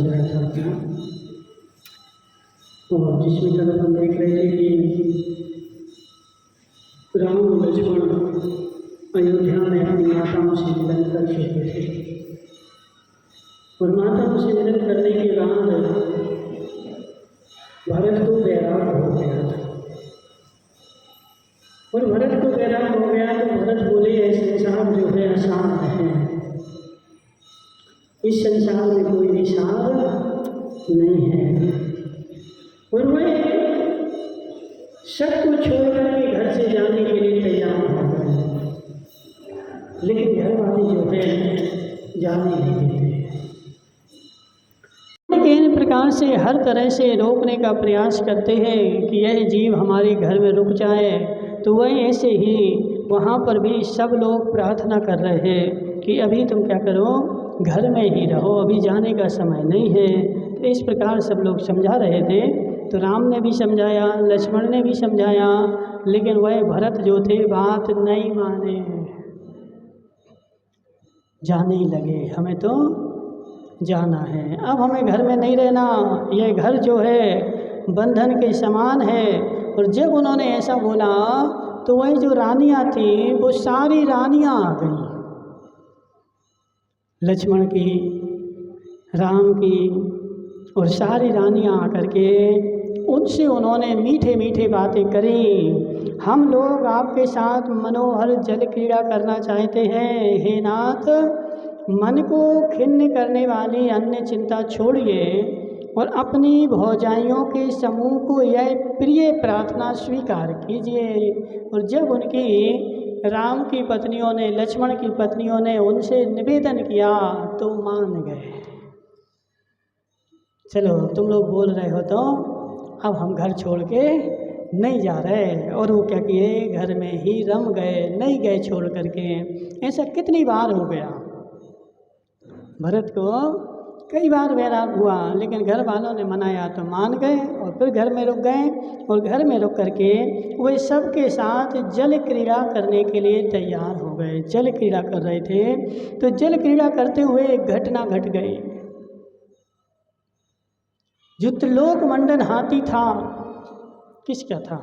रहा था अपना, और जिसमें कल हम देख रहे थे कि राम और लक्ष्मण अयोध्या में अपनी माताओं से मिलन कर चुके थे, और माताओं से मिलन करने के बाद भरत को वैराग हो गया था। और भरत को वैराग हो गया तो भरत बोले, ये संसार जो है आसान है, इस संसार में कोई भी सार नहीं है। और वह सब कुछ छोड़ करके घर से जाने के लिए तैयार हो गए, लेकिन घर वाले जो है जाने नहीं देते। इन प्रकार से हर तरह से रोकने का प्रयास करते हैं कि यह जीव हमारे घर में रुक जाए। तो वह ऐसे ही वहाँ पर भी सब लोग प्रार्थना कर रहे हैं कि अभी तुम क्या करो, घर में ही रहो, अभी जाने का समय नहीं है। तो इस प्रकार सब लोग समझा रहे थे। तो राम ने भी समझाया, लक्ष्मण ने भी समझाया, लेकिन वह भरत जो थे बात नहीं माने, जाने ही लगे, हमें तो जाना है, अब हमें घर में नहीं रहना, ये घर जो है बंधन के समान है। और जब उन्होंने ऐसा बोला तो वही जो रानियां थी वो सारी रानियां आ गई, लक्ष्मण की, राम की, और सारी रानियां आकर के उनसे उन्होंने मीठे मीठे बातें करी। हम लोग आपके साथ मनोहर जल क्रीड़ा करना चाहते हैं, हे नाथ, मन को खिन्न करने वाली अन्य चिंता छोड़िए और अपनी भौजाइयों के समूह को यह प्रिय प्रार्थना स्वीकार कीजिए। और जब उनकी राम की पत्नियों ने, लक्ष्मण की पत्नियों ने उनसे निवेदन किया तो मान गए। चलो तुम लोग बोल रहे हो तो अब हम घर छोड़ के नहीं जा रहे। और वो क्या किए, घर में ही रम गए, नहीं गए छोड़ करके। ऐसा कितनी बार हो गया, भरत को कई बार वैराग हुआ, लेकिन घर वालों ने मनाया तो मान गए और फिर घर में रुक गए। और घर में रुक करके वे सबके साथ जल क्रीड़ा करने के लिए तैयार हो गए। जल क्रीड़ा कर रहे थे तो जल क्रीड़ा करते हुए एक घटना घट गई। जो त्रिलोक मंडन हाथी था, किसका था?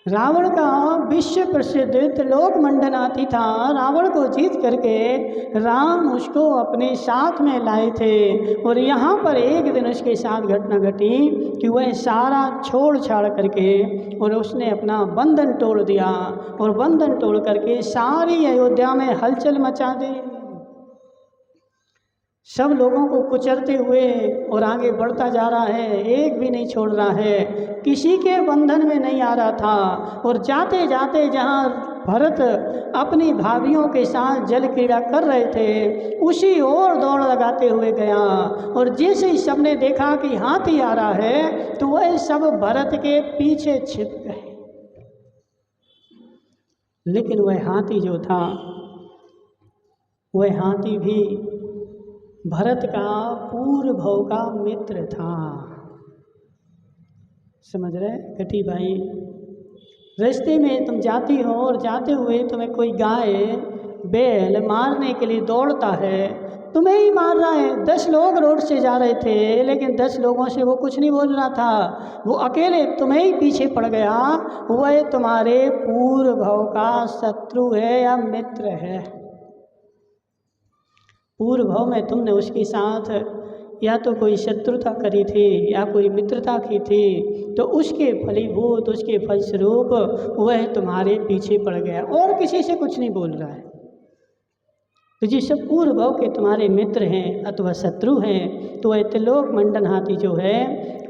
रावण का विश्व प्रसिद्ध त्रिलोक मंडन हाथी था। रावण को जीत करके राम उसको अपने साथ में लाए थे। और यहाँ पर एक दिन उसके साथ घटना घटी कि वह सारा छोड़ छाड़ करके और उसने अपना बंधन तोड़ दिया, और बंधन तोड़ करके सारी अयोध्या में हलचल मचा दी, सब लोगों को कुचलते हुए और आगे बढ़ता जा रहा है, एक भी नहीं छोड़ रहा है, किसी के बंधन में नहीं आ रहा था। और जाते जाते जहाँ भरत अपनी भाभियों के साथ जल क्रीड़ा कर रहे थे, उसी ओर दौड़ लगाते हुए गया। और जैसे ही सबने देखा कि हाथी आ रहा है तो वह सब भरत के पीछे छिप गए। लेकिन वह हाथी जो था, वह हाथी भी भरत का पूर्व भव का मित्र था। समझ रहे कटी भाई? रास्ते में तुम जाती हो और जाते हुए तुम्हें कोई गाय बैल मारने के लिए दौड़ता है, तुम्हें ही मार रहा है। 10 लोग रोड से जा रहे थे, लेकिन 10 लोगों से वो कुछ नहीं बोल रहा था, वो अकेले तुम्हें ही पीछे पड़ गया। वह तुम्हारे पूर्व भव का शत्रु है या मित्र है। पूर्व भव में तुमने उसके साथ या तो कोई शत्रुता करी थी या कोई मित्रता की थी, तो उसके फलीभूत, उसके फलस्वरूप वह तुम्हारे पीछे पड़ गया, और किसी से कुछ नहीं बोल रहा है। तो जिस सब पूर्व भव के तुम्हारे मित्र हैं अथवा शत्रु हैं, तो वह त्रिलोक मंडन हाथी जो है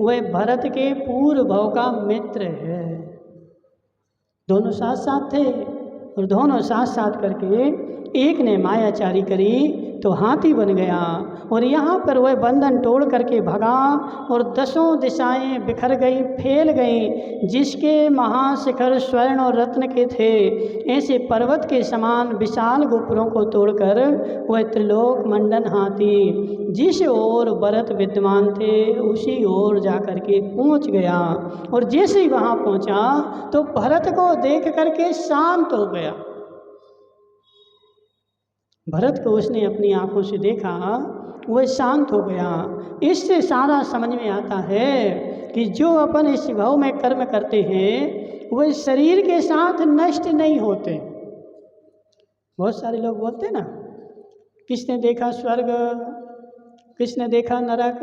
वह भरत के पूर्व भव का मित्र है। दोनों साथ साथ थे, और दोनों साथ साथ करके एक ने मायाचारी करी तो हाथी बन गया। और यहाँ पर वह बंधन तोड़ करके भगा और 10 दिशाएं बिखर गई, फैल गई। जिसके महाशिखर स्वर्ण और रत्न के थे, ऐसे पर्वत के समान विशाल गोपुरों को तोड़कर वह त्रिलोक मंडन हाथी जिस ओर भरत विद्यमान थे उसी ओर जाकर के पहुँच गया। और जैसे ही वहाँ पहुँचा तो भरत को देख करके शांत हो गया। भरत को उसने अपनी आंखों से देखा, वह शांत हो गया। इससे सारा समझ में आता है कि जो अपन इस भाव में कर्म करते हैं वह शरीर के साथ नष्ट नहीं होते। बहुत सारे लोग बोलते हैं ना, किसने देखा स्वर्ग, किसने देखा नरक,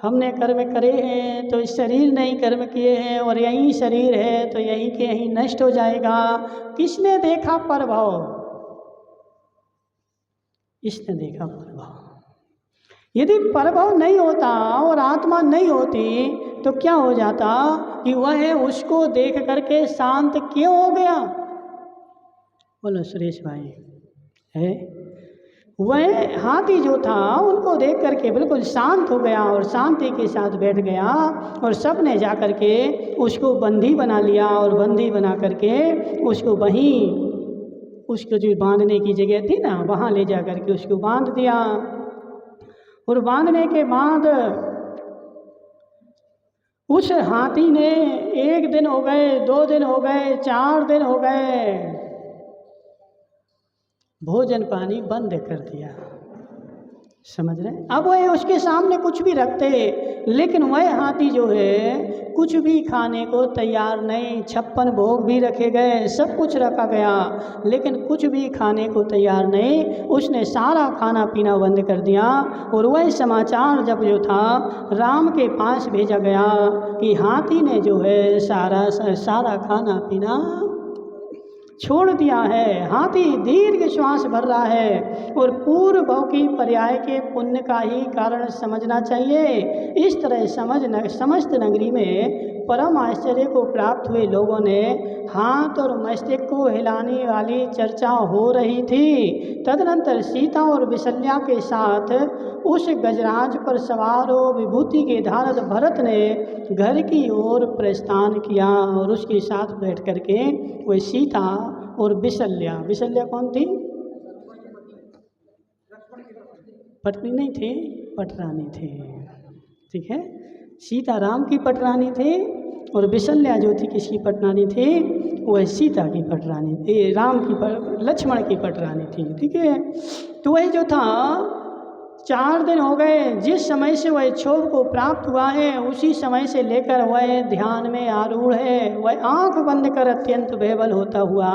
हमने कर्म करे हैं तो इस शरीर नहीं कर्म किए हैं और यही शरीर है तो यहीं के यहीं नष्ट हो जाएगा। किसने देखा परभाव, इसने देखा परभाव। यदि परभाव नहीं होता और आत्मा नहीं होती तो क्या हो जाता कि वह उसको देख करके शांत क्यों हो गया। बोलो सुरेश भाई, है वह हाथी जो था उनको देख करके बिल्कुल शांत हो गया और शांति के साथ बैठ गया और सब ने जा करके उसको बंदी बना लिया और बंदी बना करके उसको वहीं उसको जो बांधने की जगह थी ना वहाँ ले जा करके उसको बांध दिया। और बांधने के बाद उस हाथी ने 1 दिन हो गए, 2 दिन हो गए, 4 दिन हो गए, भोजन पानी बंद कर दिया। समझ रहे? अब वह उसके सामने कुछ भी रखते लेकिन वह हाथी जो है कुछ भी खाने को तैयार नहीं। 56 भोग भी रखे गए, सब कुछ रखा गया लेकिन कुछ भी खाने को तैयार नहीं। उसने सारा खाना पीना बंद कर दिया। और वह समाचार जब जो था राम के पास भेजा गया कि हाथी ने जो है सारा खाना पीना छोड़ दिया है, हाथी दीर्घ श्वास भर रहा है और पूर्व भाव की पर्याय के पुण्य का ही कारण समझना चाहिए। इस तरह समस्त नगरी में परम आश्चर्य को प्राप्त हुए लोगों ने हाथ और मस्तिष्क को हिलाने वाली चर्चा हो रही थी। तदनंतर सीता और विशल्या के साथ उस गजराज पर सवार हो विभूति के धारक भरत ने घर की ओर प्रस्थान किया और उसके साथ बैठ करके वह सीता और विशल्या कौन थी? पत्नी नहीं थी, पटरानी थी। ठीक है, सीता राम की पटरानी थी और विशल्या जो थी किसकी पटरानी थी? वह सीता की पटरानी थी, लक्ष्मण की पटरानी थी। ठीक है, तो वही जो था 4 दिन हो गए जिस समय से वह क्षोभ को प्राप्त हुआ है उसी समय से लेकर वह ध्यान में आरूढ़ है। वह आंख बंद कर अत्यंत बेबल होता हुआ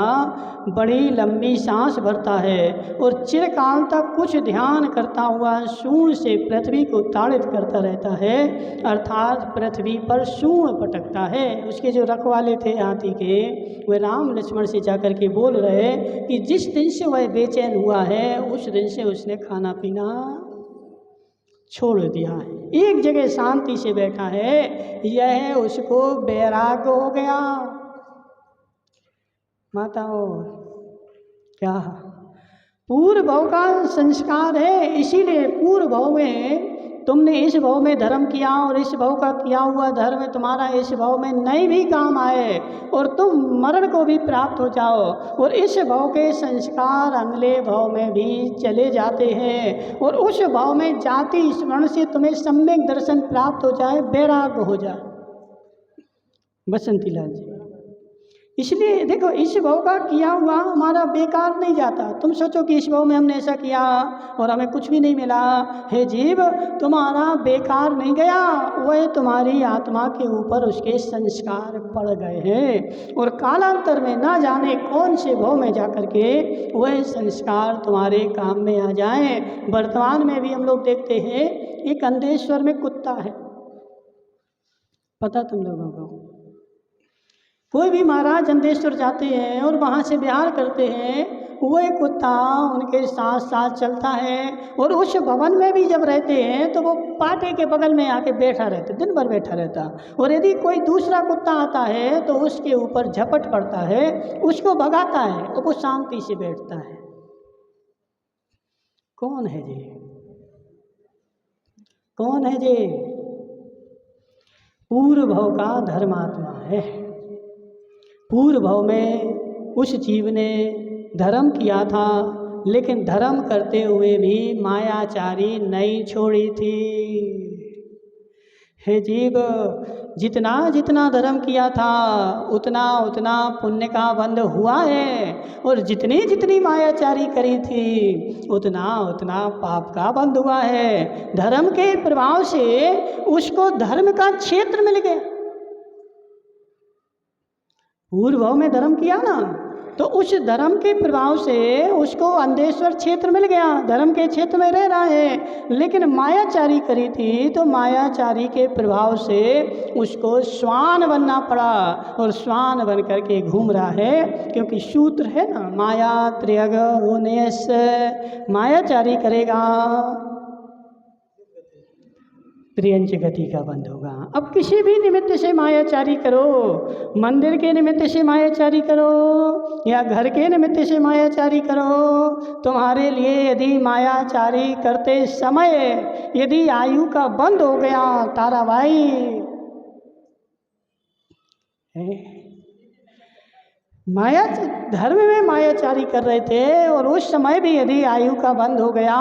बड़ी लंबी सांस भरता है और चिरकाल तक कुछ ध्यान करता हुआ सूंड से पृथ्वी को ताड़ित करता रहता है, अर्थात पृथ्वी पर सूंड पटकता है। उसके जो रखवाले थे हाथी के वह राम लक्ष्मण से जाकर के बोल रहे कि जिस दिन से वह बेचैन हुआ है उस दिन से उसने खाना पीना छोड़ दिया है, एक जगह शांति से बैठा है, यह उसको बैराग हो गया। माताओं, क्या पूर्व भाव का संस्कार है, इसीलिए पूर्व भाव में तुमने इस भाव में धर्म किया और इस भाव का किया हुआ धर्म तुम्हारा इस भाव में नहीं भी काम आए और तुम मरण को भी प्राप्त हो जाओ और इस भाव के संस्कार अगले भाव में भी चले जाते हैं और उस भाव में जाति स्मरण से तुम्हें सम्यक दर्शन प्राप्त हो जाए, वैराग्य हो जाए। बसंती लाल जी, इसलिए देखो इस भाव का किया हुआ हमारा बेकार नहीं जाता। तुम सोचो कि इस भाव में हमने ऐसा किया और हमें कुछ भी नहीं मिला, हे जीव तुम्हारा बेकार नहीं गया, वह तुम्हारी आत्मा के ऊपर उसके संस्कार पड़ गए हैं और कालांतर में ना जाने कौन से भाव में जाकर के वह संस्कार तुम्हारे काम में आ जाए। वर्तमान में भी हम लोग देखते हैं एक अंधेश्वर में कुत्ता है, पता तुम लोगों को? कोई भी महाराज अंधेश्वर जाते हैं और वहाँ से विहार करते हैं, वह कुत्ता उनके साथ साथ चलता है और उस भवन में भी जब रहते हैं तो वो पाटे के बगल में आके बैठा रहता, दिन भर बैठा रहता। और यदि कोई दूसरा कुत्ता आता है तो उसके ऊपर झपट पड़ता है, उसको भगाता है और वो शांति से बैठता है। कौन है जी? कौन है जी? पूर्व भाव का धर्मात्मा है। पूर्व भाव में उस जीव ने धर्म किया था लेकिन धर्म करते हुए भी मायाचारी नहीं छोड़ी थी। हे जीव, जितना जितना धर्म किया था उतना उतना पुण्य का बंध हुआ है, और जितनी जितनी मायाचारी करी थी उतना उतना पाप का बंध हुआ है। धर्म के प्रभाव से उसको धर्म का क्षेत्र मिल गया। पूर्व भाव में धर्म किया ना, तो उस धर्म के प्रभाव से उसको अंधेश्वर क्षेत्र मिल गया, धर्म के क्षेत्र में रह रहा है। लेकिन मायाचारी करी थी तो मायाचारी के प्रभाव से उसको श्वान बनना पड़ा, और श्वान बन करके घूम रहा है। क्योंकि सूत्र है ना, माया त्रियग होने से मायाचारी करेगा त्रियंच गति का बंध होगा। अब किसी भी निमित्त से मायाचारी करो, मंदिर के निमित्त से मायाचारी करो या घर के निमित्त से मायाचारी करो, तुम्हारे लिए यदि मायाचारी करते समय यदि आयु का बंध हो गया, ताराबाई माया धर्म में मायाचारी कर रहे थे और उस समय भी यदि आयु का बंद हो गया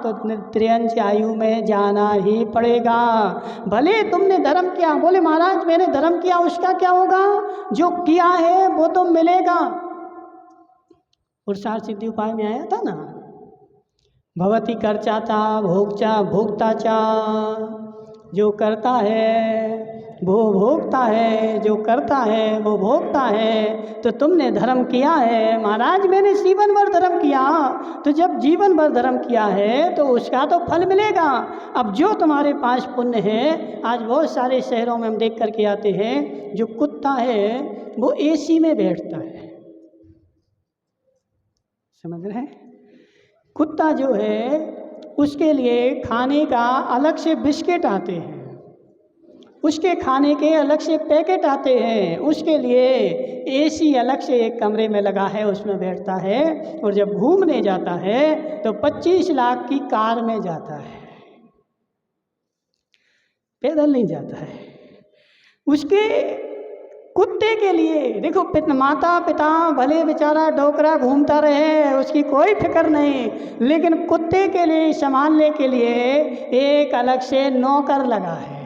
तो त्रियंच आयु में जाना ही पड़ेगा। भले तुमने धर्म किया, बोले महाराज मैंने धर्म किया, उसका क्या होगा? जो किया है वो तो मिलेगा। पुरुषार्थ सिद्धि उपाय में आया था ना, भवती कर्ता चा भोक्ता भोक्ता चा, जो करता है वो भोगता है, जो करता है वो भोगता है। तो तुमने धर्म किया है, महाराज मैंने जीवन भर धर्म किया, तो जब जीवन भर धर्म किया है तो उसका तो फल मिलेगा। अब जो तुम्हारे पास पुण्य है, आज बहुत सारे शहरों में हम देख करके आते हैं, जो कुत्ता है वो एसी में बैठता है, समझ रहे हैं? कुत्ता जो है उसके लिए खाने का अलग से बिस्किट आते हैं, उसके खाने के अलग से पैकेट आते हैं, उसके लिए एसी अलग से एक कमरे में लगा है, उसमें बैठता है। और जब घूमने जाता है तो 25 लाख की कार में जाता है, पैदल नहीं जाता है। उसके कुत्ते के लिए देखो, माता पिता भले बेचारा डोकरा घूमता रहे, उसकी कोई फिक्र नहीं, लेकिन कुत्ते के लिए संभालने के लिए एक अलग से नौकर लगा है।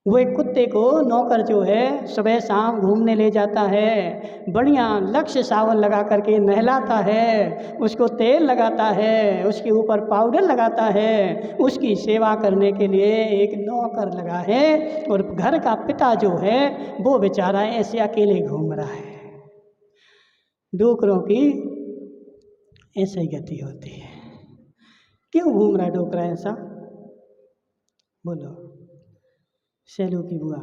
वो एक कुत्ते को नौकर जो है सुबह शाम घूमने ले जाता है, बढ़िया लक्ष्य सावन लगा करके नहलाता है, उसको तेल लगाता है, उसके ऊपर पाउडर लगाता है, उसकी सेवा करने के लिए एक नौकर लगा है। और घर का पिता जो है वो बेचारा ऐसे अकेले घूम रहा है। डोकरों की ऐसी गति होती है। क्यों घूम रहा है डोकरा ऐसा? बोलो। सैलू की बुआ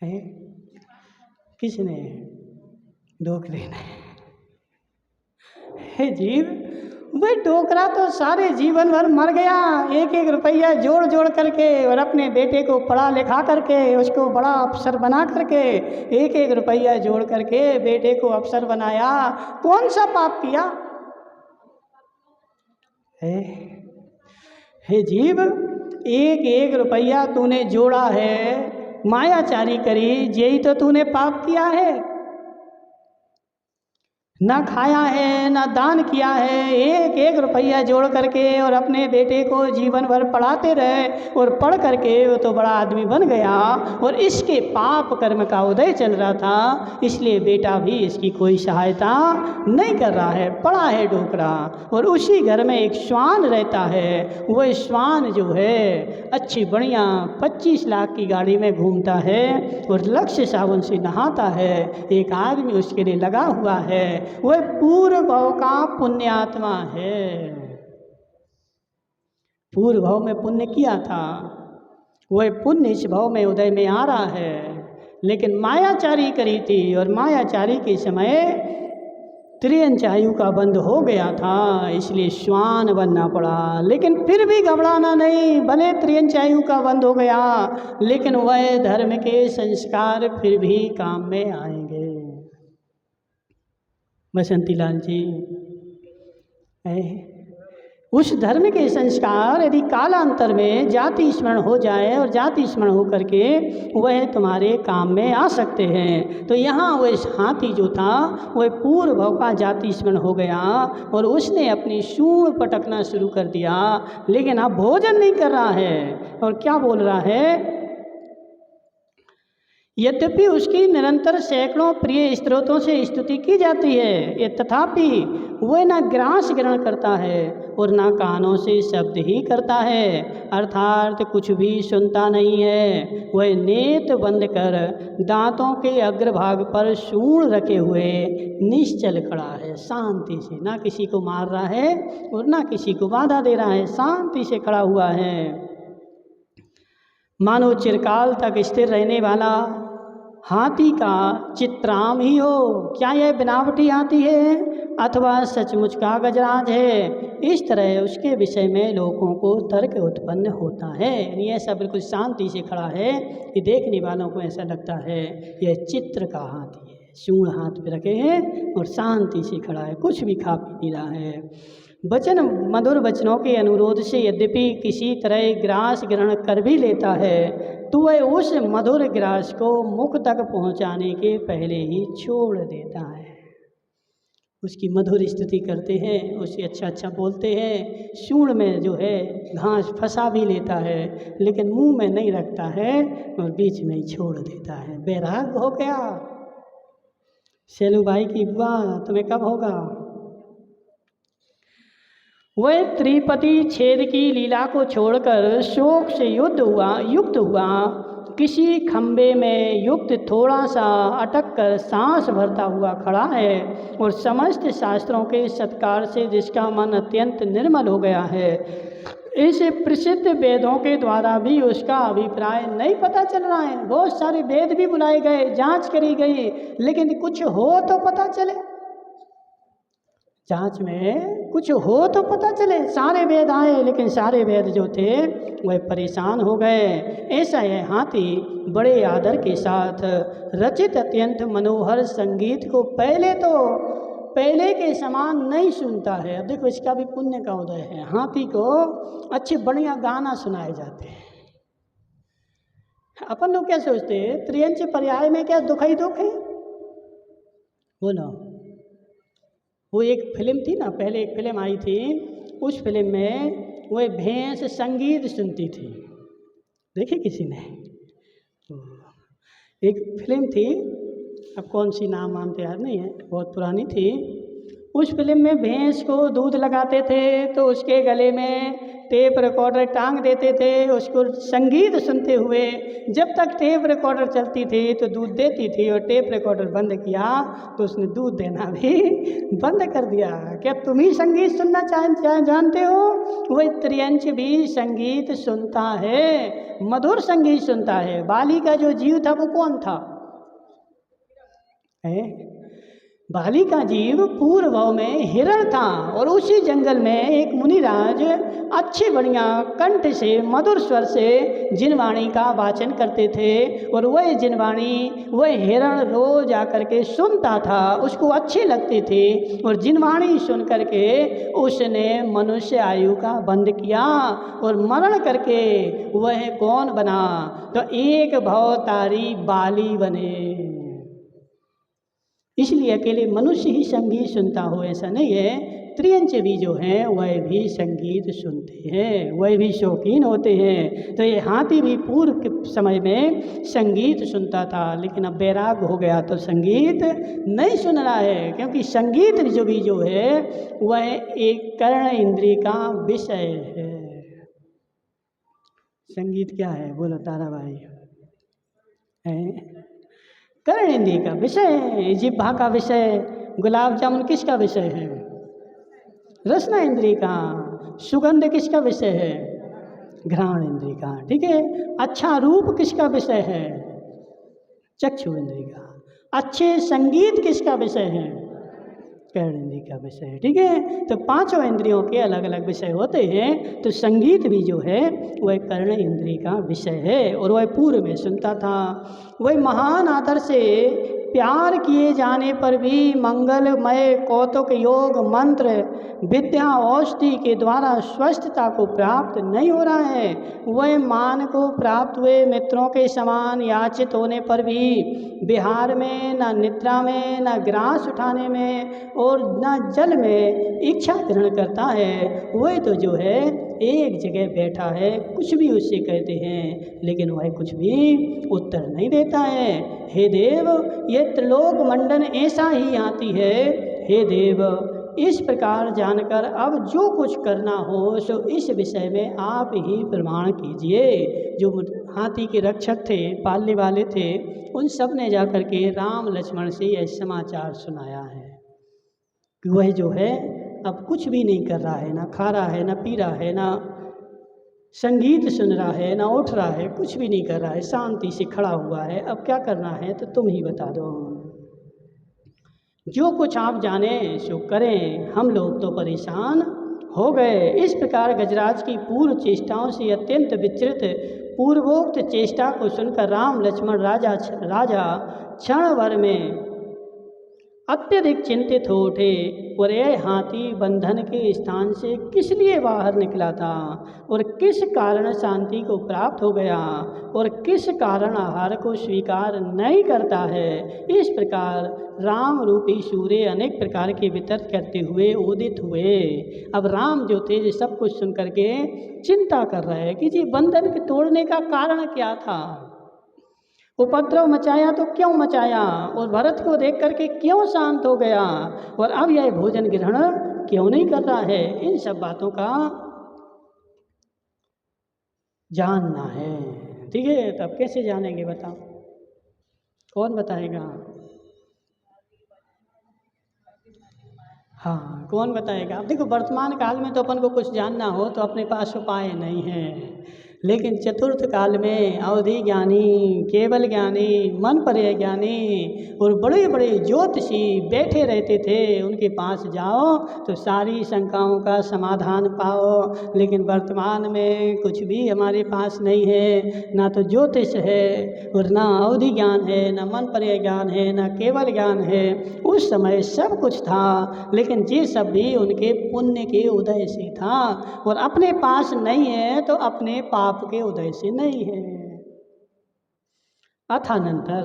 है, किसने? डोकरे ने। हे जीव, भाई डोकरा तो सारे जीवन भर मर गया, एक एक रुपया जोड़ जोड़ करके और अपने बेटे को पढ़ा लिखा करके उसको बड़ा अफसर बना करके, एक एक रुपया जोड़ करके बेटे को अफसर बनाया। कौन सा पाप किया? हे जीव, एक एक रुपया तूने जोड़ा है, मायाचारी करी, यही तो तूने पाप किया है। ना खाया है, ना दान किया है, एक एक रुपया जोड़ करके और अपने बेटे को जीवन भर पढ़ाते रहे, और पढ़ करके वो तो बड़ा आदमी बन गया, और इसके पाप कर्म का उदय चल रहा था, इसलिए बेटा भी इसकी कोई सहायता नहीं कर रहा है, पड़ा है डोकरा। और उसी घर में एक श्वान रहता है, वह श्वान जो है अच्छी बढ़िया 25 लाख की गाड़ी में घूमता है और लक्ष्य साबुन से नहाता है। एक आदमी उसके लिए लगा हुआ है, वह पूर्व भाव का पुण्यात्मा है, पूर्व भाव में पुण्य किया था, वह पुण्य इस भाव में उदय में आ रहा है। लेकिन मायाचारी करी थी, और मायाचारी के समय त्रियंच आयु का बंध हो गया था, इसलिए श्वान बनना पड़ा। लेकिन फिर भी घबराना नहीं, भले त्रियंच आयु का बंध हो गया, लेकिन वह धर्म के संस्कार फिर भी काम में आएंगे। बसंती लाल जी, उस धर्म के संस्कार यदि कालांतर में जाति स्मरण हो जाए और जाति स्मरण हो करके वह तुम्हारे काम में आ सकते हैं। तो यहाँ वह हाथी जो था वह पूर्व भाव का जाति स्मरण हो गया और उसने अपनी सूंड पटकना शुरू कर दिया, लेकिन अब भोजन नहीं कर रहा है। और क्या बोल रहा है, यद्यपि उसकी निरंतर सैकड़ों प्रिय स्त्रोतों से स्तुति की जाती है, ये तथापि वह न ग्रास ग्रहण करता है और न कानों से शब्द ही करता है, अर्थात कुछ भी सुनता नहीं है। वह नेत्र बंद कर दांतों के अग्रभाग पर सूंड रखे हुए निश्चल खड़ा है, शांति से, ना किसी को मार रहा है और ना किसी को बाधा दे रहा है, शांति से खड़ा हुआ है, मानो चिरकाल तक स्थिर रहने वाला हाथी का चित्राम ही हो। क्या यह बनावटी हाथी है अथवा सचमुच का गजराज है, इस तरह उसके विषय में लोगों को तर्क उत्पन्न होता है। यानी ऐसा बिल्कुल शांति से खड़ा है कि देखने वालों को ऐसा लगता है यह चित्र का हाथी है, सूंड हाथ पे रखे हैं और शांति से खड़ा है, कुछ भी खा पी नहीं रहा है। वचन मधुर वचनों के अनुरोध से यद्यपि किसी तरह ग्रास ग्रहण कर भी लेता है तो वह उस मधुर ग्रास को मुख तक पहुंचाने के पहले ही छोड़ देता है। उसकी मधुर स्तुति करते हैं, उसे अच्छा अच्छा बोलते हैं, सूंड में जो है घास फंसा भी लेता है लेकिन मुंह में नहीं रखता है और बीच में ही छोड़ देता है। बैराग हो गया। सेलू भाई की बुआ तुम्हें कब होगा? वह त्रिपति छेद की लीला को छोड़कर शोक से युक्त हुआ किसी खंबे में युक्त थोड़ा सा अटक कर सांस भरता हुआ खड़ा है और समस्त शास्त्रों के सत्कार से जिसका मन अत्यंत निर्मल हो गया है, इस प्रसिद्ध वेदों के द्वारा भी उसका अभिप्राय नहीं पता चल रहा है। बहुत सारे वेद भी बुलाए गए, जांच करी गई, लेकिन कुछ हो तो पता चले, जांच में कुछ हो तो पता चले। सारे वेद आए लेकिन सारे वेद जो थे वह परेशान हो गए। ऐसा है हाथी बड़े आदर के साथ रचित अत्यंत मनोहर संगीत को पहले के समान नहीं सुनता है। अब देखो इसका भी पुण्य का उदय है, हाथी को अच्छे बढ़िया गाना सुनाए जाते हैं। अपन लोग क्या सोचते हैं, त्रियंच पर्याय में क्या दुख ही दुख है? बोलो, वो एक फिल्म थी ना, पहले एक फिल्म आई थी, उस फिल्म में वो भैंस संगीत सुनती थी, देखी किसी ने? एक फिल्म थी, अब कौन सी नाम मानते याद नहीं है, बहुत पुरानी थी। उस फिल्म में भैंस को दूध लगाते थे तो उसके गले में टेप रिकॉर्डर टांग देते थे, उसको संगीत सुनते हुए जब तक टेप रिकॉर्डर चलती थी तो दूध देती थी, और टेप रिकॉर्डर बंद किया तो उसने दूध देना भी बंद कर दिया। क्या तुम ही संगीत सुनना जानते हो? वह त्रियंच भी संगीत सुनता है, मधुर संगीत सुनता है। बाली का जो जीव था वो कौन था? बाली का जीव पूर्व में हिरण था, और उसी जंगल में एक मुनिराज अच्छे बढ़िया कंठ से मधुर स्वर से जिनवाणी का वाचन करते थे, और वह जिनवाणी वह हिरण रोज आकर के सुनता था, उसको अच्छी लगती थी, और जिनवाणी सुन करके उसने मनुष्य आयु का बंद किया और मरण करके वह कौन बना? तो एक भवतारी बाली बने। इसलिए अकेले मनुष्य ही संगीत सुनता हो ऐसा नहीं है, त्रियंच भी जो हैं वह भी संगीत सुनते हैं, वह भी शौकीन होते हैं। तो ये हाथी भी पूर्व के समय में संगीत सुनता था, लेकिन अब बैराग हो गया तो संगीत नहीं सुन रहा है, क्योंकि संगीत जो है वह एक कर्ण इंद्रिय का विषय है। संगीत क्या है बोलो तारा भाई? कर्ण इंद्रिय का विषय है, जिह्वा का विषय। गुलाब जामुन किसका विषय है? रसना इंद्रिय का। सुगंध किसका विषय है? घ्राण इंद्रिय का। ठीक है। अच्छा रूप किसका विषय है? चक्षु इंद्रिय का। अच्छे संगीत किसका विषय है? कर्ण इंद्रिय का विषय है। ठीक है। तो पांचों इंद्रियों के अलग अलग विषय होते हैं, तो संगीत भी जो है वह कर्ण इंद्रिय का विषय है, और वह पूर्व में सुनता था। वह महान आदर से प्यार किए जाने पर भी मंगलमय कौतुक योग मंत्र विद्या औषधि के द्वारा स्वस्थता को प्राप्त नहीं हो रहा है। वह मान को प्राप्त हुए मित्रों के समान याचित होने पर भी विहार में, न निद्रा में, न ग्रास उठाने में और न जल में इच्छा ग्रहण करता है। वह तो जो है एक जगह बैठा है, कुछ भी उससे कहते हैं लेकिन वह कुछ भी उत्तर नहीं देता है। हे देव, यह त्रिलोक मंडन ऐसा ही आती है। हे देव, इस प्रकार जानकर अब जो कुछ करना हो सो इस विषय में आप ही प्रमाण कीजिए। जो हाथी के रक्षक थे, पालने वाले थे, उन सब ने जाकर के राम लक्ष्मण से यह समाचार सुनाया है कि वह जो है अब कुछ भी नहीं कर रहा है, ना खा रहा है, ना पी रहा है, ना संगीत सुन रहा है, ना उठ रहा है, कुछ भी नहीं कर रहा है, शांति से खड़ा हुआ है। अब क्या करना है तो तुम ही बता दो। जो कुछ आप जाने सो करें, हम लोग तो परेशान हो गए। इस प्रकार गजराज की पूर्व चेष्टाओं से अत्यंत विचलित पूर्वोक्त चेष्टा को सुनकर राम लक्ष्मण राजा क्षण भर में अत्यधिक चिंतित हो उठे। और यह हाथी बंधन के स्थान से किस लिए बाहर निकला था और किस कारण शांति को प्राप्त हो गया और किस कारण आहार को स्वीकार नहीं करता है। इस प्रकार राम रूपी सूर्य अनेक प्रकार के वितर्क करते हुए उदित हुए। अब राम जो थे ये सब कुछ सुन करके चिंता कर रहे हैं कि जी बंधन के तोड़ने का कारण क्या था, उपद्रव मचाया तो क्यों मचाया, और भरत को देख करके क्यों शांत हो गया, और अब यह भोजन ग्रहण क्यों नहीं कर रहा है। इन सब बातों का जानना है। ठीक है, तो अब कैसे जानेंगे बताओ, कौन बताएगा? हाँ, कौन बताएगा? अब देखो, वर्तमान काल में तो अपन को कुछ जानना हो तो अपने पास उपाय नहीं है, लेकिन चतुर्थ काल में अवधि ज्ञानी, केवल ज्ञानी, मन पर्य ज्ञानी और बड़े बड़े ज्योतिषी बैठे रहते थे। उनके पास जाओ तो सारी शंकाओं का समाधान पाओ। लेकिन वर्तमान में कुछ भी हमारे पास नहीं है, ना तो ज्योतिष है और ना अवधि ज्ञान है, ना मन पर्य ज्ञान है, ना केवल ज्ञान है। उस समय सब कुछ था, लेकिन ये सब भी उनके पुण्य के उदय से था, और अपने पास नहीं है तो अपने पाप के उदय से नहीं है। अथानंतर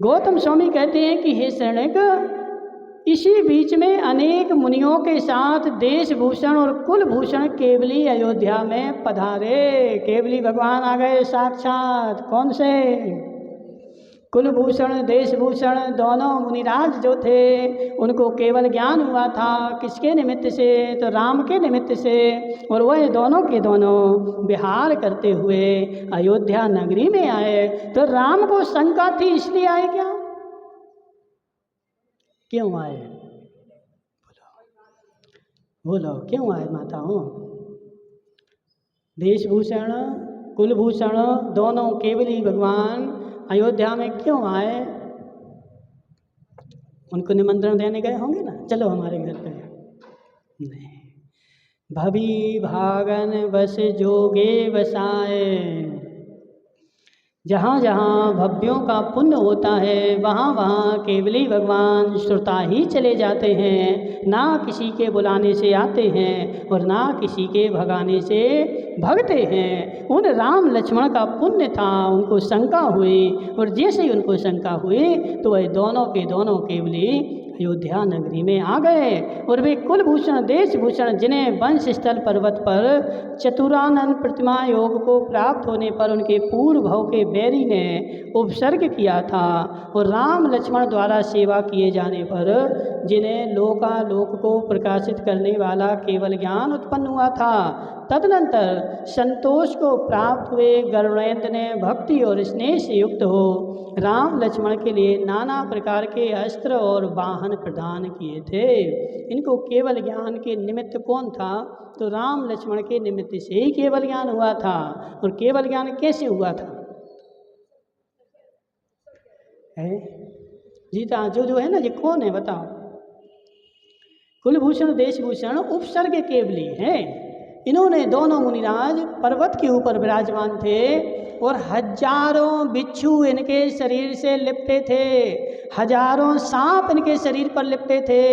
गौतम स्वामी कहते हैं कि हे शरणक, इसी बीच में अनेक मुनियों के साथ देशभूषण और कुलभूषण केवली अयोध्या में पधारे। केवली भगवान आ गए साक्षात। कौन से? कुलभूषण, देशभूषण दोनों मुनिराज जो थे उनको केवल ज्ञान हुआ था। किसके निमित्त से? तो राम के निमित्त से। और वह दोनों के दोनों विहार करते हुए अयोध्या नगरी में आए। तो राम को शंका थी, इसलिए आए क्या? क्यों आए? बोलो क्यों आए माताओं? देशभूषण, कुलभूषण दोनों केवली भगवान अयोध्या में क्यों आए? उनको निमंत्रण देने गए होंगे ना, चलो हमारे घर पे। नहीं, भवि भागन बस जोगे बसाए। जहाँ जहाँ भव्यों का पुण्य होता है वहाँ वहाँ केवली भगवान श्रोता ही चले जाते हैं, ना किसी के बुलाने से आते हैं और ना किसी के भगाने से भगते हैं। उन राम लक्ष्मण का पुण्य था, उनको शंका हुई, और जैसे ही उनको शंका हुई तो वह दोनों के दोनों केवली अयोध्या नगरी में आ गए। और वे कुलभूषण, देशभूषण जिन्हें वंश स्थल पर्वत पर चतुरानन प्रतिमा योग को प्राप्त होने पर उनके पूर्व भव के बैरी ने उपसर्ग किया था, और राम लक्ष्मण द्वारा सेवा किए जाने पर जिन्हें लोकालोक को प्रकाशित करने वाला केवल ज्ञान उत्पन्न हुआ था, तदनंतर संतोष को प्राप्त हुए गरुड़ेंद्र ने भक्ति और स्नेह से युक्त हो राम लक्ष्मण के लिए नाना प्रकार के अस्त्र और वाहन प्रदान किए थे। इनको केवल ज्ञान के निमित्त कौन था? तो राम लक्ष्मण के निमित्त से ही केवल ज्ञान हुआ था। और केवल ज्ञान कैसे हुआ था? है जीता जो है ना, ये कौन है बताओ? कुलभूषण, देशभूषण उपसर्ग केवली है। इन्होंने दोनों मुनिराज पर्वत के ऊपर विराजमान थे और हजारों बिच्छू इनके शरीर से लिपटे थे, हजारों सांप इनके शरीर पर लिपटे थे,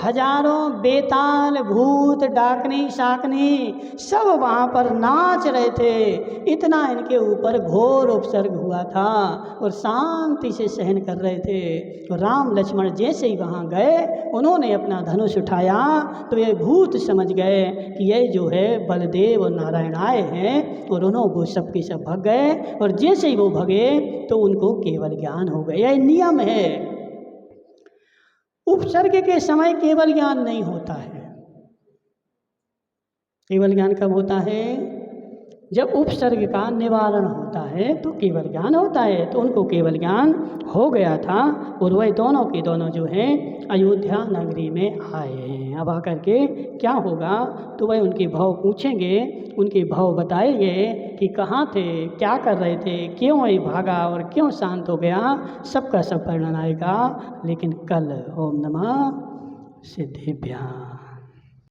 हजारों बेताल भूत डाकनी शाकनी सब वहाँ पर नाच रहे थे। इतना इनके ऊपर घोर उपसर्ग हुआ था और शांति से सहन कर रहे थे। तो राम लक्ष्मण जैसे ही वहाँ गए, उन्होंने अपना धनुष उठाया तो ये भूत समझ गए कि ये जो है बलदेव और नारायण आए हैं, और उन्होंने वो सब के सब भग गए। और जैसे ही वो भगे तो उनको केवल ज्ञान हो गया। यह नियम है, उपसर्ग के समय केवल ज्ञान नहीं होता है। केवल ज्ञान कब होता है? जब उपसर्ग का निवारण होता है तो केवल ज्ञान होता है। तो उनको केवल ज्ञान हो गया था और वह दोनों के दोनों जो हैं अयोध्या नगरी में आए हैं। अब आकर के क्या होगा तो वह उनके भाव पूछेंगे, उनके भाव बताएंगे कि कहाँ थे, क्या कर रहे थे, क्यों ये भागा और क्यों शांत हो गया, सबका सब वर्णन आएगा। लेकिन कल ओम नमः सिद्धिभ्याम्।